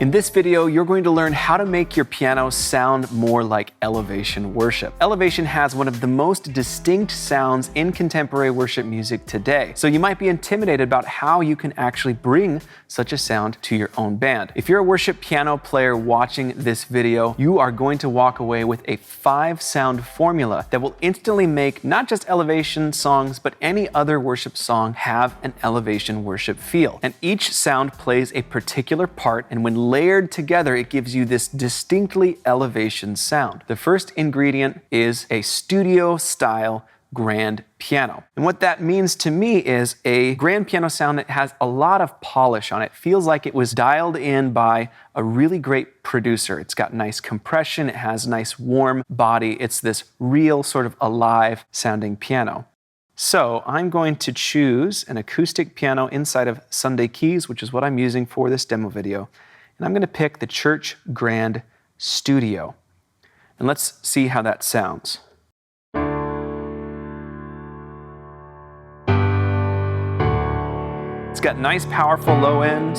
In this video, you're going to learn how to make your piano sound more like elevation worship. Elevation has one of the most distinct sounds in contemporary worship music today, so you might be intimidated about how you can actually bring such a sound to your own band. If you're a worship piano player watching this video, you are going to walk away with a 5-sound formula that will instantly make not just elevation songs, but any other worship song have an elevation worship feel. And each sound plays a particular part, and when layered together, it gives you this distinctly elevation sound. The first ingredient is a studio-style grand piano. And what that means to me is a grand piano sound that has a lot of polish on it. Feels like it was dialed in by a really great producer. It's got nice compression, it has nice warm body. It's this real sort of alive sounding piano. So I'm going to choose an acoustic piano inside of Sunday Keys, which is what I'm using for this demo video. And I'm going to pick the Church Grand Studio. And let's see how that sounds. It's got nice, powerful low end.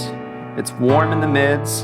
It's warm in the mids.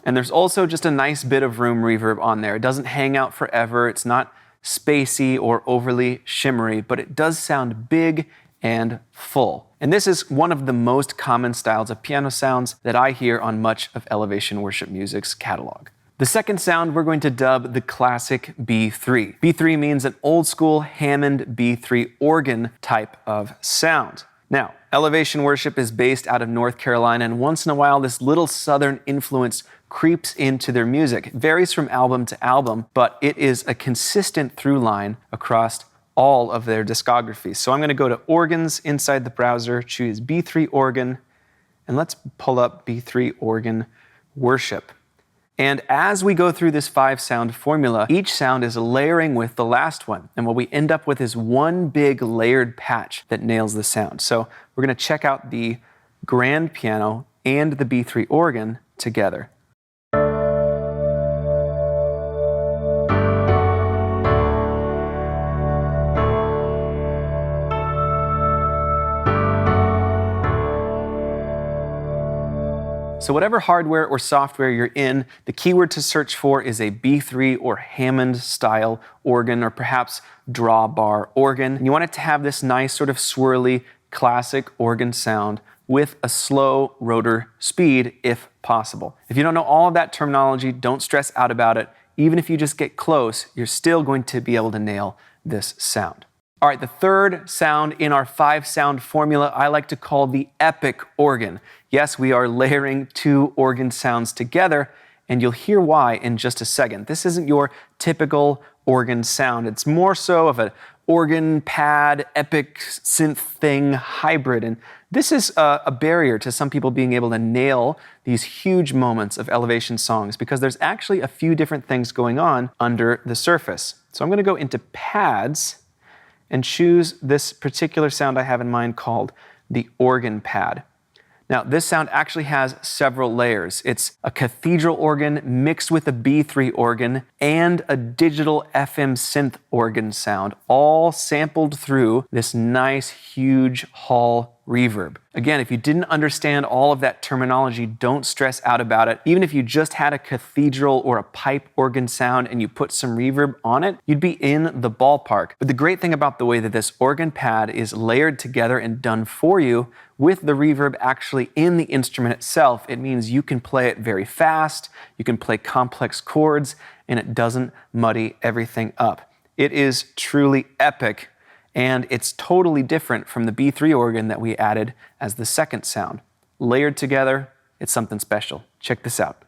And there's also just a nice bit of room reverb on there. It doesn't hang out forever. It's not spacey or overly shimmery, but it does sound big and full. And this is one of the most common styles of piano sounds that I hear on much of elevation worship music's catalog. The second sound we're going to dub the classic B3. B3 means an old school Hammond B3 organ type of sound. Now, elevation worship is based out of North Carolina, and once in a while this little southern influence creeps into their music. It varies from album to album, but it is a consistent through line across all of their discography. So I'm going to go to organs inside the browser, choose B3 organ, and let's pull up B3 organ worship. And as we go through this 5-sound formula, each sound is layering with the last one. And what we end up with is one big layered patch that nails the sound. So we're going to check out the grand piano and the B3 organ together. So whatever hardware or software you're in, the keyword to search for is a B3 or Hammond style organ, or perhaps drawbar organ. And you want it to have this nice sort of swirly classic organ sound with a slow rotor speed if possible. If you don't know all of that terminology, don't stress out about it. Even if you just get close, you're still going to be able to nail this sound. All right, the third sound in our 5-sound formula I like to call the epic organ. Yes, we are layering 2 organ sounds together, and you'll hear why in just a second. This isn't your typical organ sound. It's more so of an organ pad, epic synth thing hybrid, and this is a barrier to some people being able to nail these huge moments of elevation songs, because there's actually a few different things going on under the surface. So I'm going to go into pads and choose this particular sound I have in mind called the organ pad. Now, this sound actually has several layers. It's a cathedral organ mixed with a B3 organ and a digital FM synth organ sound, all sampled through this nice, huge hall reverb. Again, if you didn't understand all of that terminology, don't stress out about it. Even if you just had a cathedral or a pipe organ sound and you put some reverb on it, you'd be in the ballpark. But the great thing about the way that this organ pad is layered together and done for you with the reverb actually in the instrument itself, it means you can play it very fast, you can play complex chords, and it doesn't muddy everything up. It is truly epic. And it's totally different from the B3 organ that we added as the second sound. Layered together, it's something special. Check this out.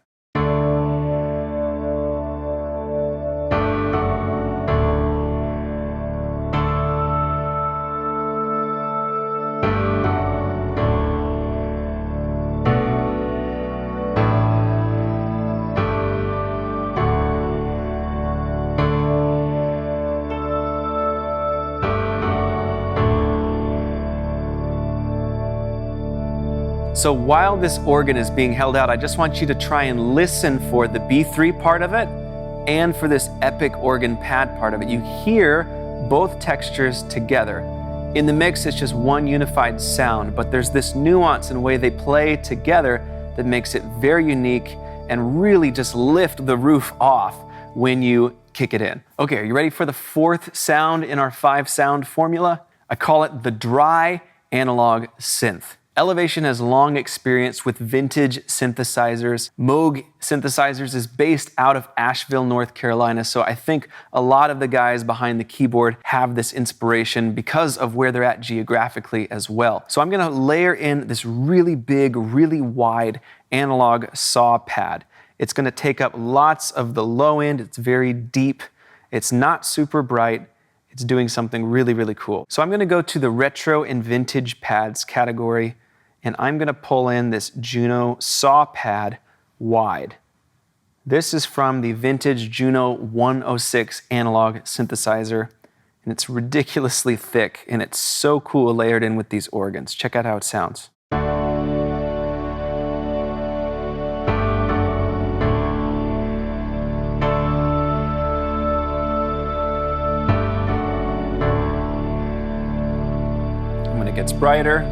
So while this organ is being held out, I just want you to try and listen for the B3 part of it and for this epic organ pad part of it. You hear both textures together. In the mix, it's just one unified sound, but there's this nuance in the way they play together that makes it very unique and really just lift the roof off when you kick it in. Okay, are you ready for the fourth sound in our 5-sound formula? I call it the dry analog synth. Elevation has long experience with vintage synthesizers. Moog Synthesizers is based out of Asheville, North Carolina, so I think a lot of the guys behind the keyboard have this inspiration because of where they're at geographically as well. So I'm gonna layer in this really big, really wide analog saw pad. It's gonna take up lots of the low end, it's very deep, it's not super bright, it's doing something really, really cool. So I'm gonna go to the retro and vintage pads category, and I'm gonna pull in this Juno saw pad wide. This is from the vintage Juno 106 analog synthesizer, and it's ridiculously thick, and it's so cool layered in with these organs. Check out how it sounds. And when it gets brighter,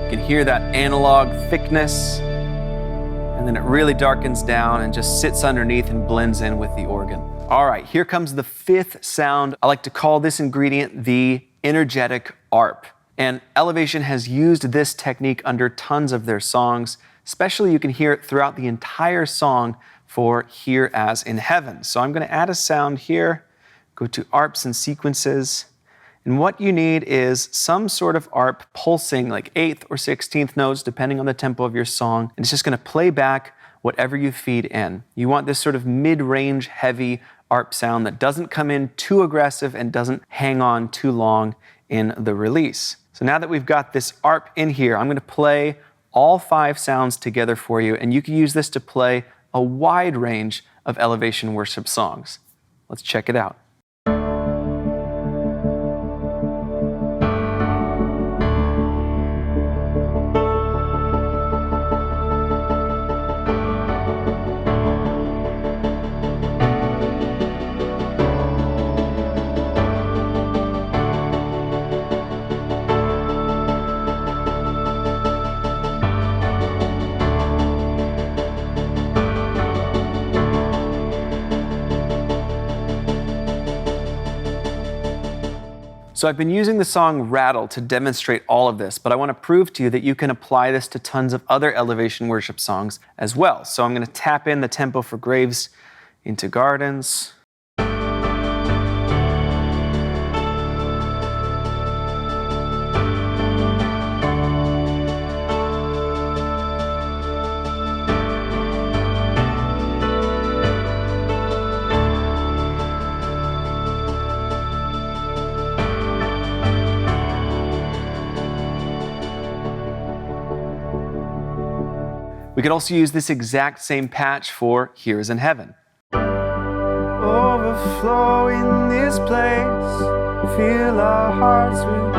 you can hear that analog thickness, and then it really darkens down and just sits underneath and blends in with the organ. All right, here comes the 5th sound. I like to call this ingredient the energetic ARP. And Elevation has used this technique under tons of their songs. Especially you can hear it throughout the entire song for Here As in Heaven. So I'm gonna add a sound here, go to ARPs and sequences. And what you need is some sort of ARP pulsing like 8th or 16th notes, depending on the tempo of your song. And it's just gonna play back whatever you feed in. You want this sort of mid-range heavy ARP sound that doesn't come in too aggressive and doesn't hang on too long in the release. So now that we've got this ARP in here, I'm gonna play all 5 sounds together for you, and you can use this to play a wide range of Elevation worship songs. Let's check it out. So I've been using the song Rattle to demonstrate all of this, but I want to prove to you that you can apply this to tons of other Elevation worship songs as well. So I'm going to tap in the tempo for Graves into Gardens. We could also use this exact same patch for Here Is in Heaven. Overflow in this place, fill our hearts with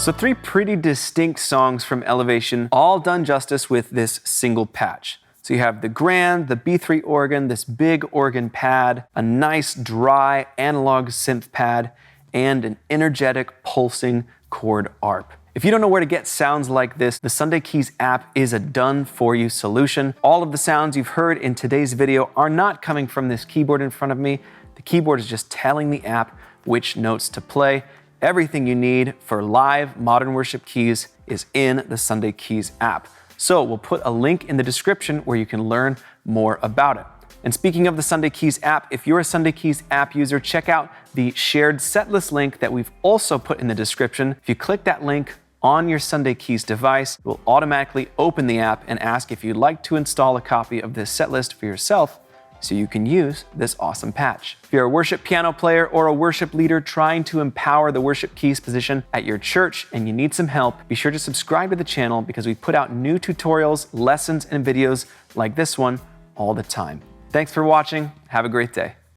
So 3 pretty distinct songs from Elevation, all done justice with this single patch. So you have the grand, the B3 organ, this big organ pad, a nice dry analog synth pad, and an energetic pulsing chord ARP. If you don't know where to get sounds like this, the Sunday Keys app is a done-for-you solution. All of the sounds you've heard in today's video are not coming from this keyboard in front of me. The keyboard is just telling the app which notes to play. Everything you need for live modern worship keys is in the Sunday Keys app. So we'll put a link in the description where you can learn more about it. And speaking of the Sunday Keys app, if you're a Sunday Keys app user, check out the shared setlist link that we've also put in the description. If you click that link on your Sunday Keys device, it will automatically open the app and ask if you'd like to install a copy of this setlist for yourself, so you can use this awesome patch. If you're a worship piano player or a worship leader trying to empower the worship keys position at your church and you need some help, be sure to subscribe to the channel because we put out new tutorials, lessons, and videos like this one all the time. Thanks for watching. Have a great day.